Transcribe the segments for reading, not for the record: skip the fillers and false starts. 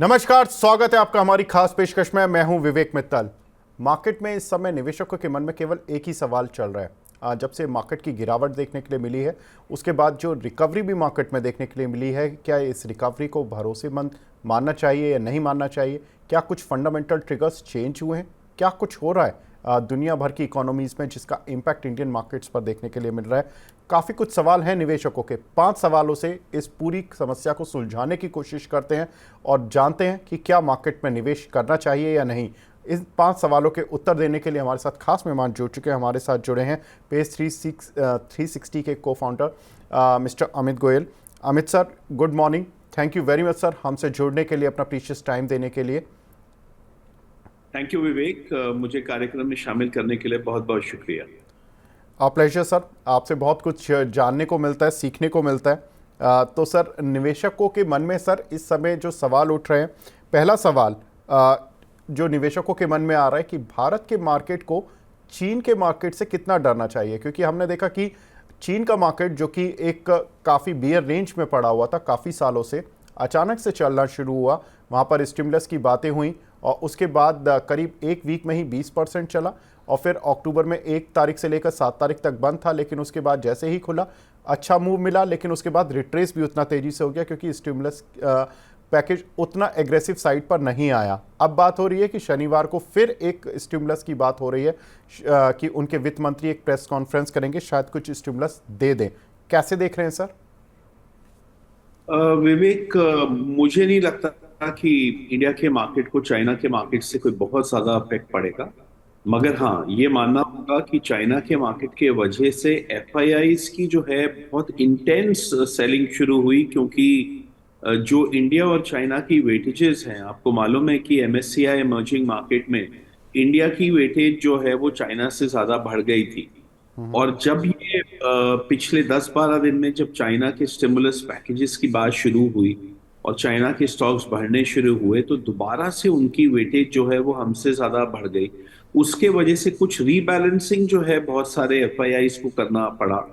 नमस्कार, स्वागत है आपका हमारी खास पेशकश में। मैं हूं विवेक मित्तल। मार्केट में इस समय निवेशकों के मन में केवल एक ही सवाल चल रहा है। जब से मार्केट की गिरावट देखने के लिए मिली है, उसके बाद जो रिकवरी भी मार्केट में देखने के लिए मिली है, क्या इस रिकवरी को भरोसेमंद मानना चाहिए या नहीं मानना चाहिए? क्या कुछ फंडामेंटल ट्रिगर्स चेंज हुए हैं? क्या कुछ हो रहा है दुनिया भर की इकोनॉमीज़ में जिसका इम्पैक्ट इंडियन मार्केट्स पर देखने के लिए मिल रहा है? काफ़ी कुछ सवाल हैं निवेशकों के। 5 सवालों से इस पूरी समस्या को सुलझाने की कोशिश करते हैं और जानते हैं कि क्या मार्केट में निवेश करना चाहिए या नहीं। इन 5 सवालों के उत्तर देने के लिए हमारे साथ खास मेहमान जुड़ चुके हैं। हमारे साथ जुड़े हैं पेज 360 के को founder mister Amit Goyal. Amit sir, good morning. Thank you very much sir, हमसे जुड़ने के लिए, अपना प्रीशियस टाइम देने के लिए। थैंक यू विवेक, मुझे कार्यक्रम में शामिल करने के लिए बहुत बहुत शुक्रिया। प्लेजर सर, आपसे बहुत कुछ जानने को मिलता है, सीखने को मिलता है। तो सर, निवेशकों के मन में सर इस समय जो सवाल उठ रहे हैं, पहला सवाल जो निवेशकों के मन में आ रहा है कि भारत के मार्केट को चीन के मार्केट से कितना डरना चाहिए, क्योंकि हमने देखा कि चीन का मार्केट जो कि एक काफ़ी बियर रेंज में पड़ा हुआ था काफ़ी सालों से, अचानक से चलना शुरू हुआ। वहाँ पर स्टिमुलस की बातें हुई और उसके बाद करीब एक वीक में ही 20% चला और फिर अक्टूबर में 1 तारीख से लेकर 7 तारीख तक बंद था, लेकिन उसके बाद जैसे ही खुला अच्छा मूव मिला, लेकिन उसके बाद रिट्रेस भी उतना तेज़ी से हो गया क्योंकि स्टिमुलस पैकेज उतना एग्रेसिव साइड पर नहीं आया। अब बात हो रही है कि शनिवार को फिर एक स्टिमुलस की बात हो रही है कि उनके वित्त मंत्री एक प्रेस कॉन्फ्रेंस करेंगे, शायद कुछ स्टिमुलस दे दें। कैसे देख रहे हैं सर? विवेक, मुझे नहीं लगता कि इंडिया के मार्केट को चाइना के मार्केट से कोई बहुत ज्यादा इफेक्ट पड़ेगा। मगर हाँ, ये मानना होगा कि चाइना के मार्केट के वजह से एफआईआईज की जो है बहुत इंटेंस सेलिंग शुरू हुई, क्योंकि जो इंडिया और चाइना की वेटेजेस हैं, आपको मालूम है कि एमएससीआई इमर्जिंग मार्केट में इंडिया की वेटेज जो है वो चाइना से ज्यादा बढ़ गई थी। और जब ये पिछले 10-12 दिन में जब चाइना के स्टिमुलस पैकेजेस की बात शुरू हुई और चाइना के स्टॉक्स बढ़ने शुरू हुए, तो दोबारा से उनकी वेटेज जो है वो हमसे ज्यादा बढ़ गई। उसके वजह से कुछ रीबैलेंसिंग जो है बहुत सारे एफआईआईज को करना पड़ा,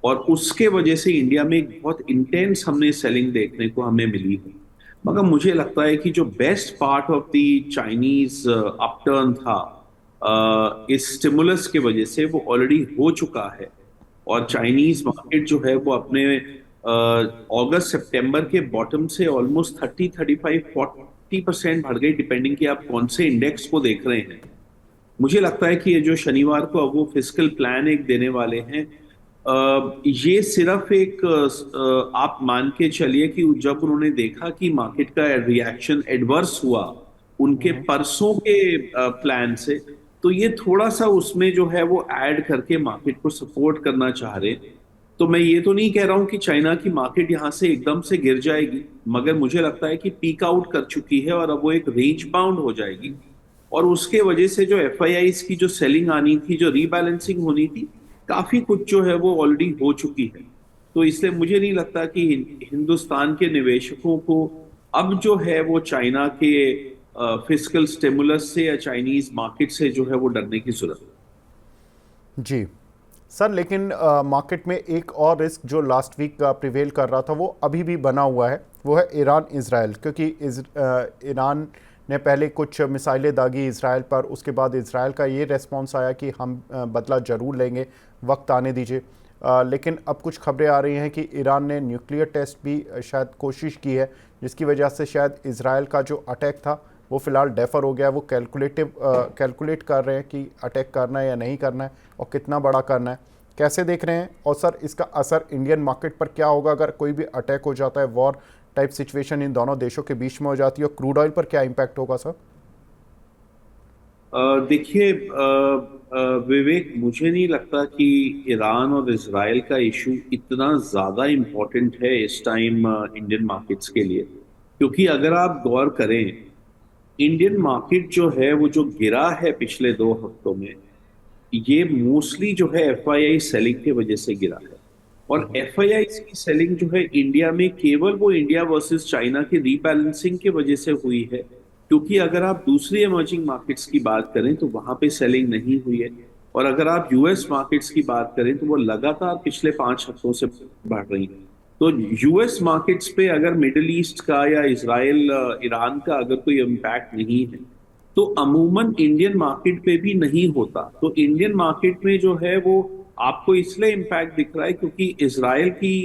और उसके वजह से इंडिया में एक बहुत इंटेंस हमने सेलिंग देखने को हमें मिली है। मगर मुझे लगता है कि जो best part of the Chinese upturn था, इस स्टिमुलस के वजह से वो ऑलरेडी हो चुका है। और चाइनीज मार्केट जो है वो अपने अगस्त सितंबर के बॉटम से ऑलमोस्ट 30, 35, 40% बढ़ गई, डिपेंडिंग कि आप कौन से इंडेक्स को देख रहे हैं। मुझे लगता है कि ये जो शनिवार को अब वो फिस्कल प्लान एक देने वाले हैं, ये सिर्फ एक आप मान के चलिए कि जब उन्होंने देखा कि मार्केट का रिएक्शन एडवर्स हुआ उनके परसों के प्लान से, तो ये थोड़ा सा उसमें जो है वो ऐड करके मार्केट को सपोर्ट करना चाह रहे हैं। तो मैं ये तो नहीं कह रहा हूं कि चाइना की मार्केट यहां से एकदम से गिर जाएगी, मगर मुझे लगता है कि पीक आउट कर चुकी है और अब वो एक रेंज बाउंड हो जाएगी। और उसके वजह से जो एफआईआईज की जो सेलिंग आनी थी, जो रीबैलेंसिंग होनी थी, काफी कुछ जो है वो ऑलरेडी हो चुकी है। तो इसलिए मुझे नहीं लगता कि हिंदुस्तान के निवेशकों को अब जो है वो चाइना के फिस्कल स्टिमुलस से या चाइनीज मार्केट से जो है वो डरने की जरूरत है। जी सर, लेकिन मार्केट में एक और रिस्क जो लास्ट वीक प्रिवेल कर रहा था वो अभी भी बना हुआ है, वो है ईरान इजराइल। क्योंकि ईरान ने पहले कुछ मिसाइलें दागी इसराइल पर, उसके बाद इसराइल का ये रेस्पॉन्स आया कि हम बदला ज़रूर लेंगे, वक्त आने दीजिए। लेकिन अब कुछ खबरें आ रही हैं कि ईरान ने न्यूक्लियर टेस्ट भी शायद कोशिश की है, जिसकी वजह से शायद इसराइल का जो अटैक था वो फ़िलहाल डेफर हो गया। वो कैलकुलेट कर रहे हैं कि अटैक करना है या नहीं करना है और कितना बड़ा करना है। कैसे देख रहे हैं? और सर, इसका असर इंडियन मार्केट पर क्या होगा अगर कोई भी अटैक हो जाता है, वॉर टाइप सिचुएशन इन दोनों देशों के बीच में हो जाती है, और क्रूड ऑयल पर क्या इम्पैक्ट होगा सर? देखिए विवेक, मुझे नहीं लगता कि ईरान और इजराइल का इशू इतना ज्यादा इम्पोर्टेंट है इस टाइम इंडियन मार्केट्स के लिए। क्योंकि अगर आप गौर करें, इंडियन मार्केट जो है वो जो गिरा है पिछले 2 हफ्तों में, ये मोस्टली जो है एफआईआई सेलिंग की वजह से गिरा है। और एफआईआई की सेलिंग जो है इंडिया में केवल वो इंडिया वर्सेस चाइना की रीबैलेंसिंग की वजह से हुई है। क्योंकि अगर आप दूसरी इमर्जिंग मार्केट्स की बात करें तो वहां पे सेलिंग नहीं हुई है। और अगर आप यूएस मार्केट्स की बात करें तो वो लगातार पिछले 5 हफ्तों से बढ़ रही है। तो यूएस मार्केट्स पे अगर मिडिल ईस्ट का या इसराइल ईरान का अगर कोई इम्पैक्ट नहीं है, तो अमूमन इंडियन मार्केट पे भी नहीं होता। तो इंडियन मार्केट में जो है वो आपको इसलिए इम्पैक्ट दिख रहा है क्योंकि इसराइल की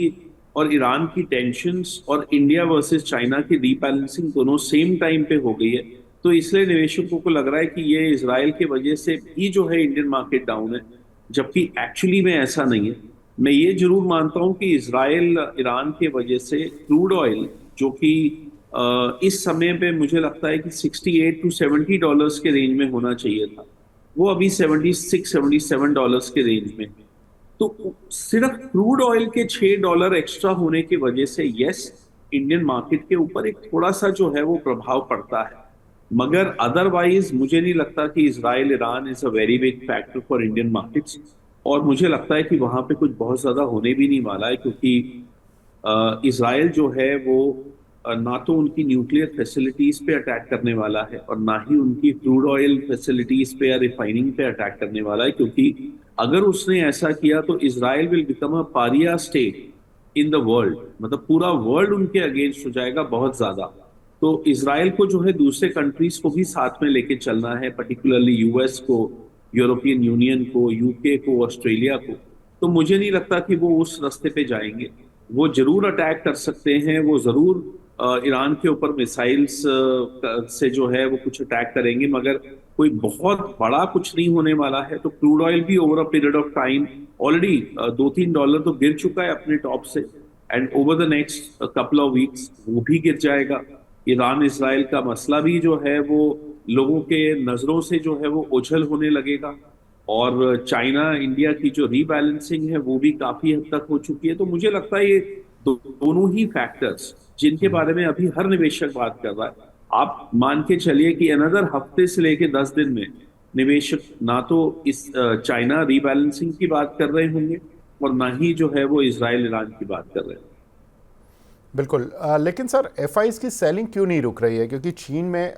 और ईरान की टेंशंस और इंडिया वर्सेस चाइना की रीबैलेंसिंग दोनों सेम टाइम पे हो गई है। तो इसलिए निवेशकों को लग रहा है कि ये इसराइल की वजह से भी जो है इंडियन मार्केट डाउन है, जबकि एक्चुअली में ऐसा नहीं है। मैं ये जरूर मानता हूं कि इसराइल ईरान के वजह से क्रूड ऑयल, जो कि इस समय पे मुझे लगता है कि $68 to $70 के रेंज में होना चाहिए था, वो अभी $76 to $77 के रेंज में है। तो सिर्फ क्रूड ऑयल के $6 एक्स्ट्रा होने की वजह से यस, इंडियन मार्केट के ऊपर एक थोड़ा सा जो है वो प्रभाव पड़ता है, मगर अदरवाइज मुझे नहीं लगता कि Israel Iran is a very big factor for Indian markets. और मुझे लगता है कि वहां पे कुछ बहुत ज्यादा होने भी नहीं वाला है, क्योंकि इसराइल जो है वो ना तो उनकी न्यूक्लियर फैसिलिटीज पे अटैक करने वाला है और ना ही उनकी क्रूड ऑयल फैसिलिटीज पे या रिफाइनिंग पे अटैक करने वाला है, क्योंकि अगर उसने ऐसा किया तो Israel will become a Pariya state in the world, मतलब पूरा वर्ल्ड उनके अगेंस्ट हो जाएगा बहुत ज्यादा। तो इसराइल को जो है दूसरे कंट्रीज को भी साथ में लेके चलना है, पर्टिकुलरली यूएस को, यूरोपियन यूनियन को, यूके को, ऑस्ट्रेलिया को। तो मुझे नहीं लगता कि वो उस रास्ते पे जाएंगे। वो जरूर अटैक कर सकते हैं, वो जरूर ईरान के ऊपर मिसाइल्स से जो है वो कुछ अटैक करेंगे, मगर कोई बहुत बड़ा कुछ नहीं होने वाला है। तो क्रूड ऑयल भी over a period of time already $2-3 तो गिर चुका है अपने टॉप से, and over the next couple of weeks वो भी गिर जाएगा। ईरान इसराइल का मसला भी जो है वो लोगों के नजरों से जो है वो ओझल होने लगेगा, और चाइना इंडिया की जो रीबैलेंसिंग है वो भी काफी हद तक हो चुकी है। तो मुझे लगता है ये दोनों ही फैक्टर्स जिनके बारे में अभी हर निवेशक बात कर रहा है, आप मान के चलिए कि अनदर हफ्ते से लेके 10 दिन में निवेशक ना तो इस चाइना रीबैलेंसिंग की बात कर रहे होंगे और ना ही जो है वो इसराइल ईरान की बात कर रहे हैं। बिल्कुल। लेकिन सर एफआईज की सेलिंग क्यों नहीं रुक रही है? क्योंकि चीन में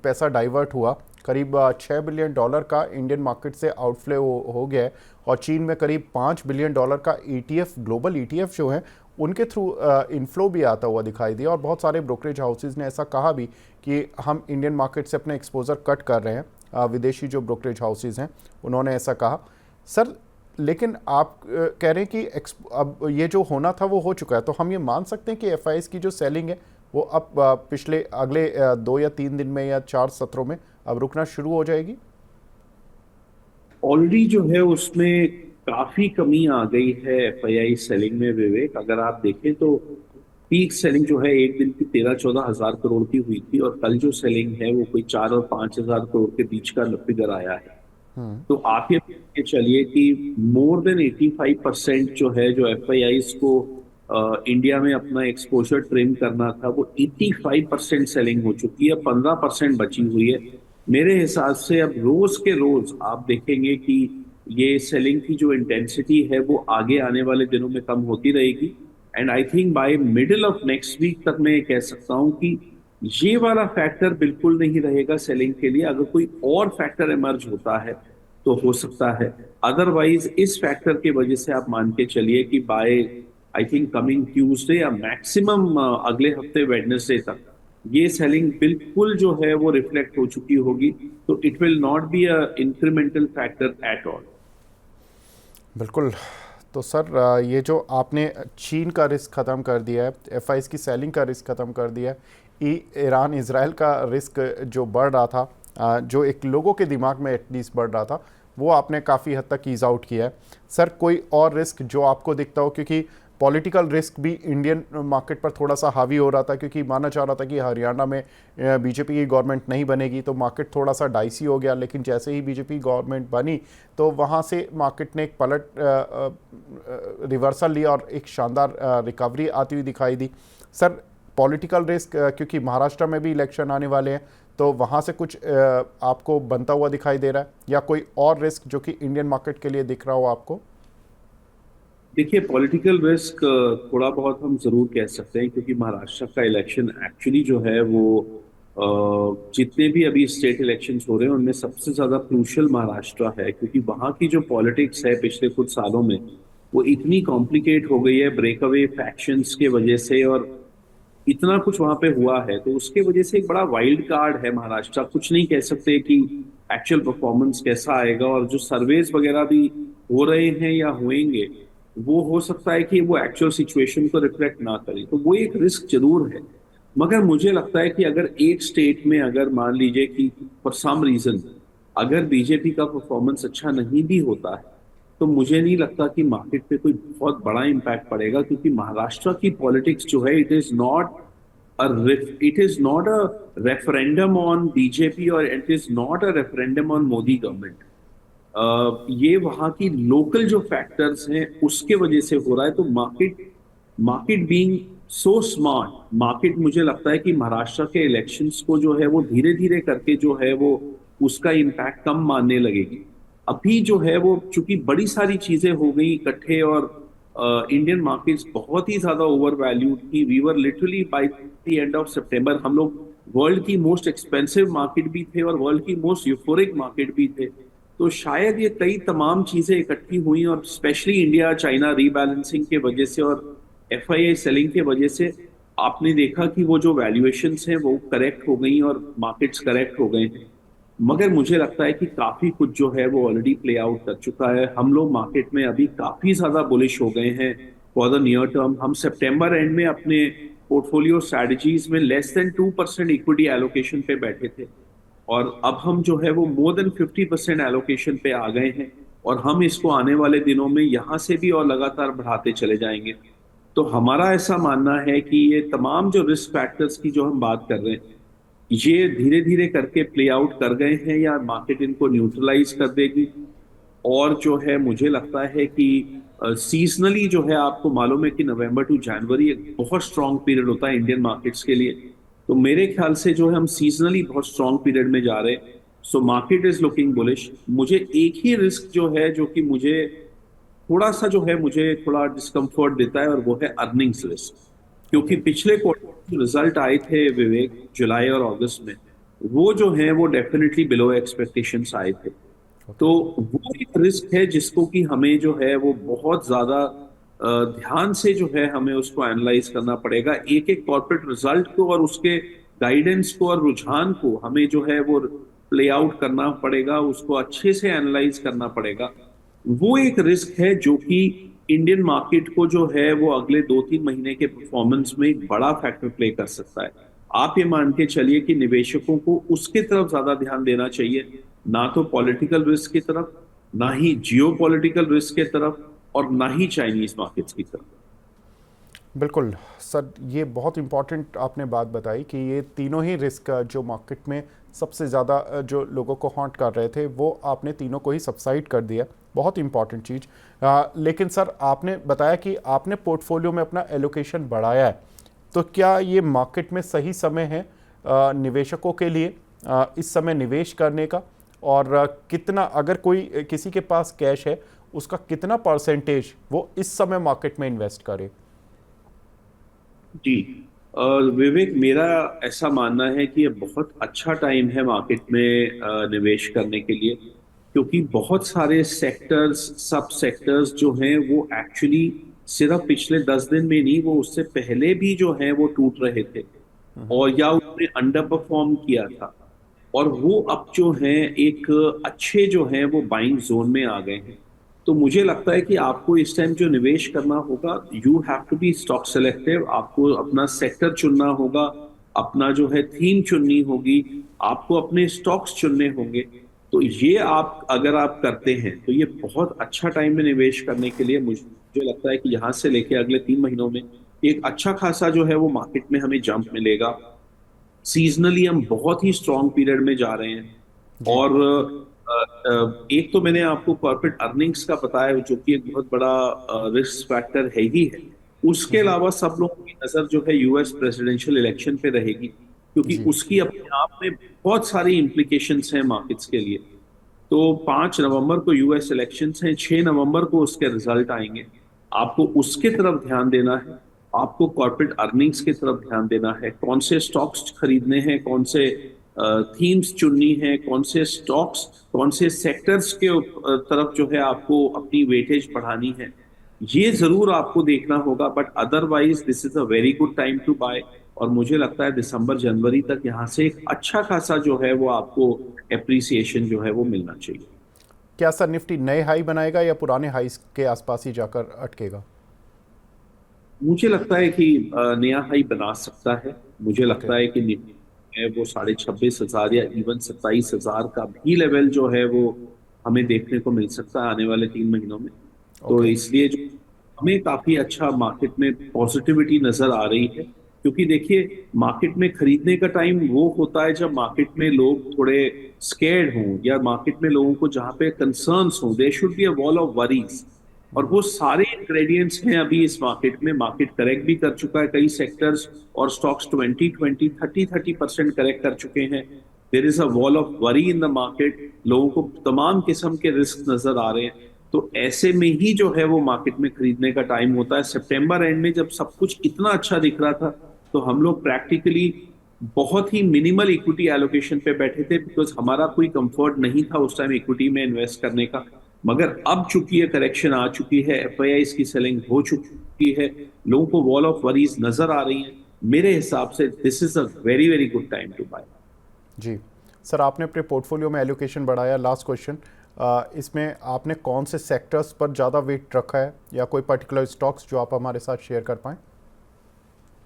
पैसा डाइवर्ट हुआ, करीब $6 बिलियन का इंडियन मार्केट से आउटफ्लो हो गया है, और चीन में करीब $5 बिलियन का ईटीएफ, ग्लोबल ईटीएफ जो है उनके थ्रू इनफ्लो भी आता हुआ दिखाई दिया। और बहुत सारे ब्रोकरेज हाउसेज ने ऐसा कहा भी कि हम इंडियन मार्केट से अपने एक्सपोजर कट कर रहे हैं। विदेशी जो ब्रोकरेज हाउसेज हैं उन्होंने ऐसा कहा। सर लेकिन आप कह रहे हैं कि अब ये जो होना था वो हो चुका है, तो हम ये मान सकते हैं कि एफआईएस की जो सेलिंग है वो अब पिछले अगले 2 या 3 दिन में या 4 सत्रों में अब रुकना शुरू हो जाएगी? ऑलरेडी जो है उसमें काफी कमी आ गई है एफआईआई सेलिंग में विवेक। अगर आप देखें तो पीक सेलिंग जो है एक दिन की 13-14 हजार करोड़ की हुई थी, और कल जो सेलिंग है वो कोई 4 और 5 हजार करोड़ के बीच का फिगर आया है। तो आप ये मान के चलिए कि मोर देन 85% जो है, जो एफआईआईज को इंडिया में अपना एक्सपोजर ट्रिम करना था, वो 85% सेलिंग हो चुकी है, 15% बची हुई है। मेरे हिसाब से अब रोज के रोज आप देखेंगे कि ये सेलिंग की जो इंटेंसिटी है वो आगे आने वाले दिनों में कम होती रहेगी। And I think by middle of next week तक मैं ये कह सकता हूं कि ये वाला फैक्टर बिल्कुल नहीं रहेगा सेलिंग के लिए। अगर कोई और फैक्टर इमर्ज होता है तो हो सकता है, अदरवाइज इस फैक्टर की वजह से आप मान के चलिए कि by I think coming Tuesday या मैक्सिमम अगले हफ्ते वेडनेसडे तक ये सेलिंग बिल्कुल जो है वो रिफ्लेक्ट हो चुकी होगी। तो it will not be a incremental factor at all. बिल्कुल। तो सर ये जो आपने चीन का रिस्क ख़त्म कर दिया है, एफआईएस की सेलिंग का रिस्क ख़त्म कर दिया है, ईरान इसराइल का रिस्क जो बढ़ रहा था, जो एक लोगों के दिमाग में एटलीस्ट बढ़ रहा था, वो आपने काफ़ी हद तक ईज आउट किया है। सर कोई और रिस्क जो आपको दिखता हो? क्योंकि पॉलिटिकल रिस्क भी इंडियन मार्केट पर थोड़ा सा हावी हो रहा था, क्योंकि माना जा रहा था कि हरियाणा में बीजेपी की गवर्नमेंट नहीं बनेगी, तो मार्केट थोड़ा सा डाइसी हो गया। लेकिन जैसे ही बीजेपी गवर्नमेंट बनी तो वहाँ से मार्केट ने एक पलट रिवर्सल लिया और एक शानदार रिकवरी आती हुई दिखाई दी। सर पॉलिटिकल रिस्क, क्योंकि महाराष्ट्र में भी इलेक्शन आने वाले हैं, तो वहाँ से कुछ आपको बनता हुआ दिखाई दे रहा है, या कोई और रिस्क जो कि इंडियन मार्केट के लिए दिख रहा हो आपको? देखिए, पॉलिटिकल रिस्क थोड़ा बहुत हम जरूर कह सकते हैं, क्योंकि महाराष्ट्र का इलेक्शन एक्चुअली जो है वो जितने भी अभी स्टेट इलेक्शंस हो रहे हैं उनमें सबसे ज्यादा क्रूशियल महाराष्ट्र है, क्योंकि वहाँ की जो पॉलिटिक्स है पिछले कुछ सालों में वो इतनी कॉम्प्लिकेट हो गई है ब्रेकअवे फैक्शंस के वजह से, और इतना कुछ वहां पे हुआ है, तो उसके वजह से एक बड़ा वाइल्ड कार्ड है महाराष्ट्र। कुछ नहीं कह सकते कि एक्चुअल परफॉर्मेंस कैसा आएगा, और जो सर्वेस वगैरह भी हो रहे हैं या होंगे, वो हो सकता है कि वो एक्चुअल सिचुएशन को रिफ्लेक्ट ना करें, तो वो एक रिस्क जरूर है। मगर मुझे लगता है कि अगर एक स्टेट में अगर मान लीजिए कि फॉर सम रीजन अगर बीजेपी का परफॉर्मेंस अच्छा नहीं भी होता है, तो मुझे नहीं लगता कि मार्केट पे कोई बहुत बड़ा इम्पैक्ट पड़ेगा, क्योंकि महाराष्ट्र की पॉलिटिक्स जो है, it is not a referendum on BJP, और it is not a referendum on Modi government. ये वहां की लोकल जो फैक्टर्स हैं उसके वजह से हो रहा है। तो market market being so smart, market मुझे लगता है कि महाराष्ट्र के इलेक्शंस को जो है वो धीरे धीरे करके जो है वो उसका इम्पैक्ट कम मानने लगेगी। अभी जो है वो चूंकि बड़ी सारी चीजें हो गई इकट्ठे, और इंडियन मार्केट्स बहुत ही ज्यादा ओवर वैल्यूड थी। We were literally by the end of सितंबर हम लोग वर्ल्ड की मोस्ट एक्सपेंसिव मार्केट भी थे और वर्ल्ड की मोस्ट यूफोरिक मार्केट भी थे। तो शायद ये कई तमाम चीजें इकट्ठी हुई, और स्पेशली इंडिया चाइना रीबैलेंसिंग के वजह से और एफआईआई सेलिंग के वजह से आपने देखा कि वो जो वैल्यूएशंस हैं वो करेक्ट हो गई और मार्केट्स करेक्ट हो गए हैं। मगर मुझे लगता है कि काफी कुछ जो है वो ऑलरेडी प्ले आउट कर चुका है। हम लोग मार्केट में अभी काफी ज्यादा बुलिश हो गए हैं फॉर द नियर टर्म। हम सितंबर एंड में अपने पोर्टफोलियो स्ट्रेटजीज में लेस देन 2% इक्विटी एलोकेशन पे बैठे थे, और अब हम जो है वो मोर देन 50% एलोकेशन पे आ गए हैं, और हम इसको आने वाले दिनों में यहाँ से भी और लगातार बढ़ाते चले जाएंगे। तो हमारा ऐसा मानना है कि ये तमाम जो रिस्क फैक्टर्स की जो हम बात कर रहे हैं, ये धीरे धीरे करके प्ले आउट कर गए हैं, या मार्केट इनको न्यूट्रलाइज कर देगी। और जो है मुझे लगता है कि सीजनली जो है आपको मालूम है कि नवंबर टू जनवरी एक बहुत स्ट्रांग पीरियड होता है इंडियन मार्केट्स के लिए। तो मेरे ख्याल से जो है हम सीजनली बहुत स्ट्रांग पीरियड में जा रहे हैं। So market is looking bullish. मुझे एक ही रिस्क जो है जो कि मुझे थोड़ा डिस्कम्फर्ट देता है, और वो है अर्निंग्स रिस्क। क्योंकि ओके। पिछले क्वार्टर जो रिजल्ट आए थे विवेक, जुलाई और अगस्त में, वो जो है वो डेफिनेटली बिलो एक्सपेक्टेशंस आए थे। ओके। तो वो एक रिस्क है जिसको कि हमें जो है वो बहुत ज्यादा ध्यान से जो है हमें उसको एनालाइज करना पड़ेगा। एक एक कॉर्पोरेट रिजल्ट को और उसके गाइडेंस को और रुझान को हमें जो है वो प्ले आउट करना पड़ेगा, उसको अच्छे से एनालाइज करना पड़ेगा। वो एक रिस्क है जो कि इंडियन मार्केट को जो है वो अगले 2-3 महीने के परफॉर्मेंस में एक बड़ा फैक्टर प्ले कर सकता है। आप ये मान के चलिए कि निवेशकों को उसके तरफ ज्यादा ध्यान देना चाहिए, ना तो पॉलिटिकल रिस्क की तरफ, ना ही जियो पॉलिटिकल रिस्क की तरफ, और ना ही चाइनीज मार्केट्स की तरफ। बिल्कुल सर, ये बहुत इम्पॉर्टेंट आपने बात बताई कि ये तीनों ही रिस्क जो मार्केट में सबसे ज़्यादा जो लोगों को हॉन्ट कर रहे थे वो आपने तीनों को ही सबसाइड कर दिया। बहुत इम्पॉर्टेंट चीज़। लेकिन सर आपने बताया कि आपने पोर्टफोलियो में अपना एलोकेशन बढ़ाया है, तो क्या ये मार्केट में सही समय है निवेशकों के लिए इस समय निवेश करने का? और कितना, अगर कोई किसी के पास कैश है, उसका कितना परसेंटेज वो इस समय मार्केट में इन्वेस्ट करे? जी, विवेक, मेरा ऐसा मानना है कि ये बहुत अच्छा टाइम है मार्केट में निवेश करने के लिए, क्योंकि बहुत सारे सेक्टर्स, सब सेक्टर्स जो हैं वो एक्चुअली सिर्फ पिछले 10 दिन में नहीं, वो उससे पहले भी जो है वो टूट रहे थे, और या उसने अंडर परफॉर्म किया था, और वो अब जो है एक अच्छे जो है वो बाइंग जोन में आ गए हैं। तो मुझे लगता है कि आपको इस टाइम जो निवेश करना होगा, you have to be stock selective. आपको अपना सेक्टर चुनना होगा, अपना जो है थीम चुननी होगी, आपको अपने स्टॉक्स चुनने होंगे। तो ये आप अगर आप करते हैं तो ये बहुत अच्छा टाइम है निवेश करने के लिए। मुझे लगता है कि यहाँ से लेके अगले 3 महीनों में एक अच्छा खासा जो है वो मार्केट में हमें जंप मिलेगा। सीजनली हम बहुत ही स्ट्रांग पीरियड में जा रहे हैं। जी। और एक तो मैंने आपको कॉर्पोरेट अर्निंग्स का बताया जो कि एक बहुत बड़ा रिस्क फैक्टर है ही है। उसके अलावा सब लोगों की नजर जो है यूएस प्रेसिडेंशियल इलेक्शन पे रहेगी, क्योंकि जी। उसकी अपने आप में बहुत सारी इम्प्लीकेशंस हैं मार्केट्स के लिए। तो 5 नवंबर को यूएस इलेक्शंस हैं, 6 नवंबर को उसके रिजल्ट आएंगे। आपको उसके तरफ ध्यान देना है, आपको कॉर्पोरेट अर्निंग्स की तरफ ध्यान देना है, कौन से स्टॉक्स खरीदने हैं, कौन से थीम्स चुननी है, कौन से स्टॉक्स, कौन से सेक्टर्स के तरफ जो है आपको अपनी वेटेज बढ़ानी है। ये जरूर आपको देखना होगा, but otherwise this is a very good time to buy. और मुझे लगता है दिसंबर जनवरी तक यहाँ से एक अच्छा खासा जो है वो आपको एप्रिसिएशन जो है वो मिलना चाहिए। क्या सर निफ्टी नए हाई बनाएगा या पुराने हाई के आसपास ही जाकर अटकेगा? मुझे लगता है कि नया हाई बना सकता है। मुझे ओके। लगता है कि निफ्टी है वो 26,500 या इवन 27,000 का भी लेवल जो है वो हमें देखने को मिल सकता है आने वाले 3 महीनों में। तो ओके। इसलिए जो हमें काफी अच्छा मार्केट में पॉजिटिविटी नजर आ रही है, क्योंकि देखिए मार्केट में खरीदने का टाइम वो होता है जब मार्केट में लोग थोड़े स्केर्ड हों, या मार्केट में लोगों को जहां पे कंसर्न्स हों, there should be a wall of worries. और वो सारे इंग्रेडिएंट्स हैं अभी इस मार्केट में। मार्केट करेक्ट भी कर चुका है कई सेक्टर्स, और स्टॉक्स 20 20 30 30% करेक्ट कर चुके हैं। There is a wall of worry in the market, लोगों को तमाम किस्म के रिस्क नजर आ रहे हैं। तो ऐसे में ही जो है वो मार्केट में खरीदने का टाइम होता है। सितंबर एंड में जब सब कुछ इतना अच्छा दिख रहा था, तो हम लोग प्रैक्टिकली बहुत ही मिनिमल इक्विटी एलोकेशन पे बैठे थे, बिकॉज हमारा कोई कंफर्ट नहीं था उस टाइम इक्विटी में इन्वेस्ट करने का। मगर अब चूंकि ये करेक्शन आ चुकी है, एफआईआई की सेलिंग हो चुकी है, लोगों को वॉल ऑफ वरीज नजर आ रही है, मेरे हिसाब से this is a very very good time to buy. जी सर, आपने अपने पोर्टफोलियो में एलोकेशन बढ़ाया। लास्ट क्वेश्चन, इसमें आपने कौन से सेक्टर्स पर ज़्यादा वेट रखा है या कोई पर्टिकुलर स्टॉक्स जो आप हमारे साथ शेयर कर पाएँ?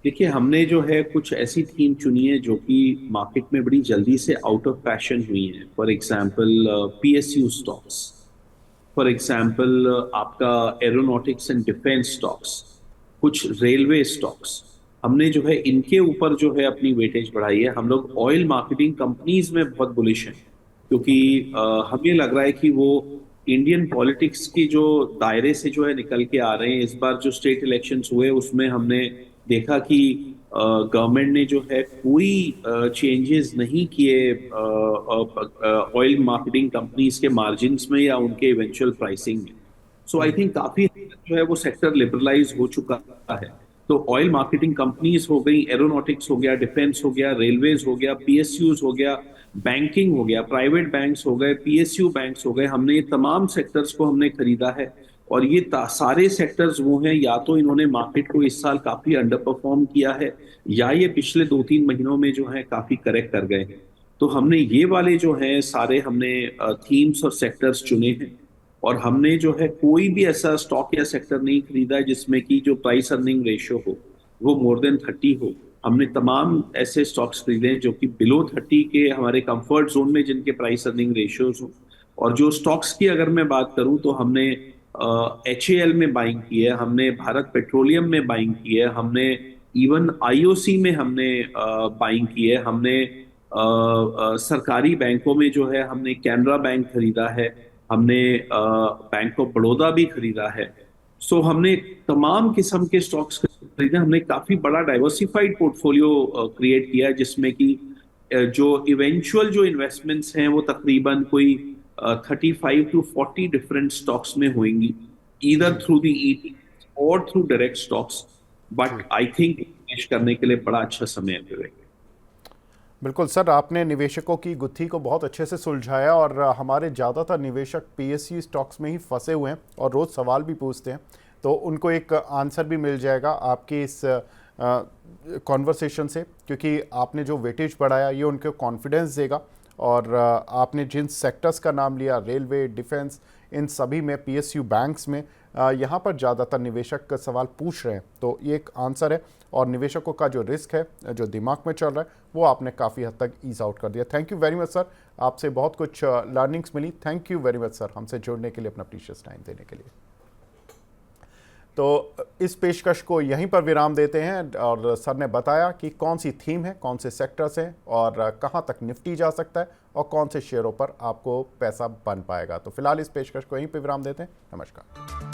देखिए हमने जो है कुछ ऐसी थीम चुनी है जो कि मार्केट में बड़ी जल्दी से आउट ऑफ फैशन हुई है। For example PSU stocks, for example आपका एरोनॉटिक्स एंड डिफेंस स्टॉक्स, कुछ रेलवे स्टॉक्स। हमने जो है इनके ऊपर जो है अपनी वेटेज बढ़ाई है। हम लोग ऑयल मार्केटिंग कंपनीज में बहुत बुलिश हैं, क्योंकि ओके। हमें लग रहा है कि वो इंडियन पॉलिटिक्स की जो दायरे से जो है निकल के आ रहे हैं। इस बार जो स्टेट इलेक्शंस हुए उसमें हमने देखा कि गवर्नमेंट ने जो है कोई चेंजेस नहीं किए ऑयल मार्केटिंग कंपनीज के मार्जिन्स में या उनके इवेंचुअल प्राइसिंग में। सो आई थिंक काफी हद तक जो है वो सेक्टर लिबरलाइज हो चुका है। तो ऑयल मार्केटिंग कंपनीज हो गई, एरोनॉटिक्स हो गया, डिफेंस हो गया, रेलवेज हो गया, पीएसयूज हो गया, बैंकिंग हो गया, प्राइवेट बैंक्स हो गए, पीएसयू बैंक्स हो गए, हमने ये तमाम सेक्टर्स को हमने खरीदा है। और ये सारे सेक्टर्स वो हैं, या तो इन्होंने मार्केट को इस साल काफी अंडर परफॉर्म किया है, या ये पिछले 2 3 महीनों में जो है काफी करेक्ट कर गए हैं। तो हमने ये वाले जो हैं सारे हमने थीम्स और सेक्टर्स चुने हैं। और हमने जो है कोई भी ऐसा स्टॉक या सेक्टर नहीं खरीदा है जिसमें कि जो प्राइस अर्निंग रेशियो हो वो मोर देन 30 हो। हमने तमाम ऐसे स्टॉक्स खरीदे हैं जो कि बिलो 30 के हमारे कंफर्ट जोन में, जिनके प्राइस अर्निंग रेशियोज हो। और जो स्टॉक्स की अगर मैं बात करूं तो हमने एच में बाइंग की है, हमने भारत पेट्रोलियम में बाइंग की है, हमने इवन आईओसी में हमने बाइंग की है, हमने सरकारी बैंकों में जो है हमने कैनरा बैंक खरीदा है, हमने बैंक ऑफ बड़ौदा भी खरीदा है। सो हमने तमाम किस्म के स्टॉक्स खरीदे। हमने काफी बड़ा डाइवर्सिफाइड पोर्टफोलियो क्रिएट किया है, जिसमें कि जो इवेंचुअल जो इन्वेस्टमेंट्स हैं वो तकरीबन कोई 35 to 40 डिफरेंट स्टॉक्स में होंगी, either ji. Through the ET और through direct stocks. But ji I think invest करने के लिए बड़ा अच्छा समय है विवेक। बिल्कुल सर, आपने निवेशकों की गुत्थी को बहुत अच्छे से सुलझाया और हमारे ज़्यादातर निवेशक पीएसयू स्टॉक्स में ही फंसे हुए हैं और रोज़ सवाल भी पूछते हैं, तो उनको एक आंसर भी मिल जाएगा आपकी इस कॉन्वर्सेशन से, क्योंकि आपने जो वेटेज बढ़ाया ये उनको कॉन्फिडेंस देगा। और आपने जिन सेक्टर्स का नाम लिया, रेलवे, डिफेंस, इन सभी में, पीएसयू बैंक्स में, यहाँ पर ज़्यादातर निवेशक का सवाल पूछ रहे हैं, तो ये एक आंसर है। और निवेशकों का जो रिस्क है जो दिमाग में चल रहा है वो आपने काफ़ी हद तक ईज आउट कर दिया। Thank you very much sir, आपसे बहुत कुछ लर्निंग्स मिली। Thank you very much sir हमसे जुड़ने के लिए, अपना प्रीशियस टाइम देने के लिए। तो इस पेशकश को यहीं पर विराम देते हैं और सर ने बताया कि कौन सी थीम है, कौन से सेक्टर्स हैं और कहाँ तक निफ्टी जा सकता है और कौन से शेयरों पर आपको पैसा बन पाएगा। तो फिलहाल इस पेशकश को यहीं पर विराम देते हैं। नमस्कार।